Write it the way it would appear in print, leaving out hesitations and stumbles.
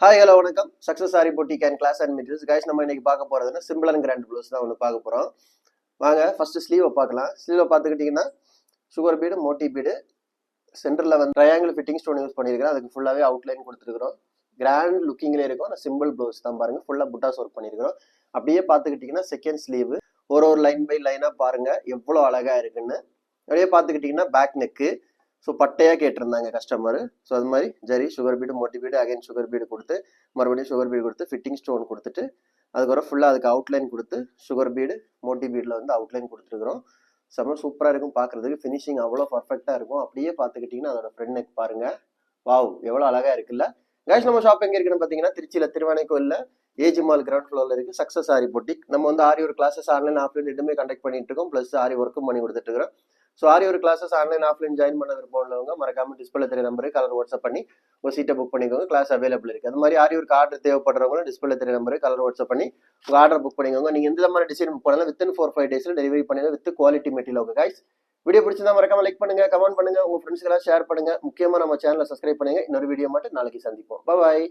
Hi hello வணக்கம். Success sari boutique and class and materials guys. நம்ம இன்னைக்கு பார்க்க போறதுன்னா சிம்பிள் அண்ட் கிராண்ட் ப்ளவுஸ் தான் ஒன்று பார்க்க போறோம். வாங்க ஃபர்ஸ்ட் ஸ்லீவை பார்க்கலாம். ஸ்லீவை பார்த்துக்கிட்டிங்கன்னா சுகர் பீடு, மோட்டி பீடு, சென்டரில் வந்து ட்ரையாங்கிள் ஃபிட்டிங் ஸ்டோன் யூஸ் பண்ணியிருக்கிறேன். அதுக்கு ஃபுல்லாகவே அவுட்லைன் கொடுத்துருக்குறோம். கிராண்ட் லுக்கிங்லேயே இருக்கும். ஆனால் சிம்பிள் ப்ளவுஸ் தான் பாருங்க. ஃபுல்லாக புட்டாஸ் ஒர்க் பண்ணியிருக்கிறோம். அப்படியே பார்த்துக்கிட்டிங்கன்னா செகண்ட் ஸ்லீவ் ஒரு லைன் பை லைனாக பாருங்க எவ்வளோ அழகாக இருக்குன்னு. அப்படியே பார்த்துக்கிட்டிங்கன்னா பேக் நெக்கு. ஸோ பட்டையாக கேட்டிருந்தாங்க கஸ்டமர். ஸோ அது மாதிரி zari sugar bead, Moti bead, again sugar bead கொடுத்து மறுபடியும் சுகர் பீடு கொடுத்து ஃபிட்டிங் ஸ்டோன் கொடுத்துட்டு அதுக்கப்புறம் ஃபுல்லாக அதுக்கு அவுட்லைன் கொடுத்து சுகர் பீடு, மோட்டி பீடில் வந்து அவுட்லைன் கொடுத்துருக்குறோம். செம்ம சூப்பராக இருக்கும் பார்க்குறதுக்கு. ஃபினிஷிங் அவ்வளோ பர்ஃபெக்டாக இருக்கும். அப்படியே பார்த்துக்கிட்டிங்கன்னா அதோட ஃப்ரண்ட் நெக் பாருங்கள். வாவ் எவ்வளோ அழகாக இருக்குல்ல கைஸ். நம்ம ஷாப் எங்கே இருக்குன்னு பார்த்தீங்கன்னா திருச்சியில் திருவானை கோயிலில் ஏஜ் மால் கிரவுண்ட் ஃப்ளோரில் இருக்குது சக்ஸஸ் சாரி பொட்டிக். நம்ம வந்து ஆரி ஒரு கிளாஸஸ் ஆன்லைன் ஆஃப்லைன் ரெண்டுமே கண்டக்ட் பண்ணிட்டு இருக்கோம். ப்ளஸ் ஆரி ஒர்க்கும் பண்ணி கொடுத்துட்டு இருக்கிறோம். ஸோ ஆரி ஒரு கிளாஸஸ் ஆன்லைன் ஆஃப்லைன் ஜாயின் பண்ண விருப்பம் உள்ளவங்க மறக்காம டிஸ்பிளே தெரிய நம்பருக்கு கலர் வாட்ஸ்அப் பண்ணி உங்கள் சீட்டை புக் பண்ணிக்கோங்க. கிளாஸ் அவைலபிள் இருக்குது. அது மாதிரி ஆரி ஒரு ஆர்டர் தேவைப்படுறவங்களும் டிஸ்பிளே தெரிய நம்பருக்கு கலர் வாட்ஸ்அப் பண்ணி உங்கள் ஆர்டர் புக் பண்ணிக்கோங்க. நீங்கள் எந்த மாதிரி டிசைன் புக் பண்ணலாம் வித்தின் 4-5 டேஸில் டெலிவரி பண்ணிடுங்க with quality material. Okay guys, video பிடிச்சிருந்தா மறக்காம லைக் பண்ணுங்க, கமெண்ட் பண்ணுங்க, உங்க ஃப்ரெண்ட்ஸ்க்கெல்லாம் ஷேர் பண்ணுங்க. முக்கியமாக நம்ம சேனலை சப்ஸ்கிரைப் பண்ணுங்க. இன்னொரு வீடியோ மட்டும் நாளைக்கு சந்திப்போம். பாய்.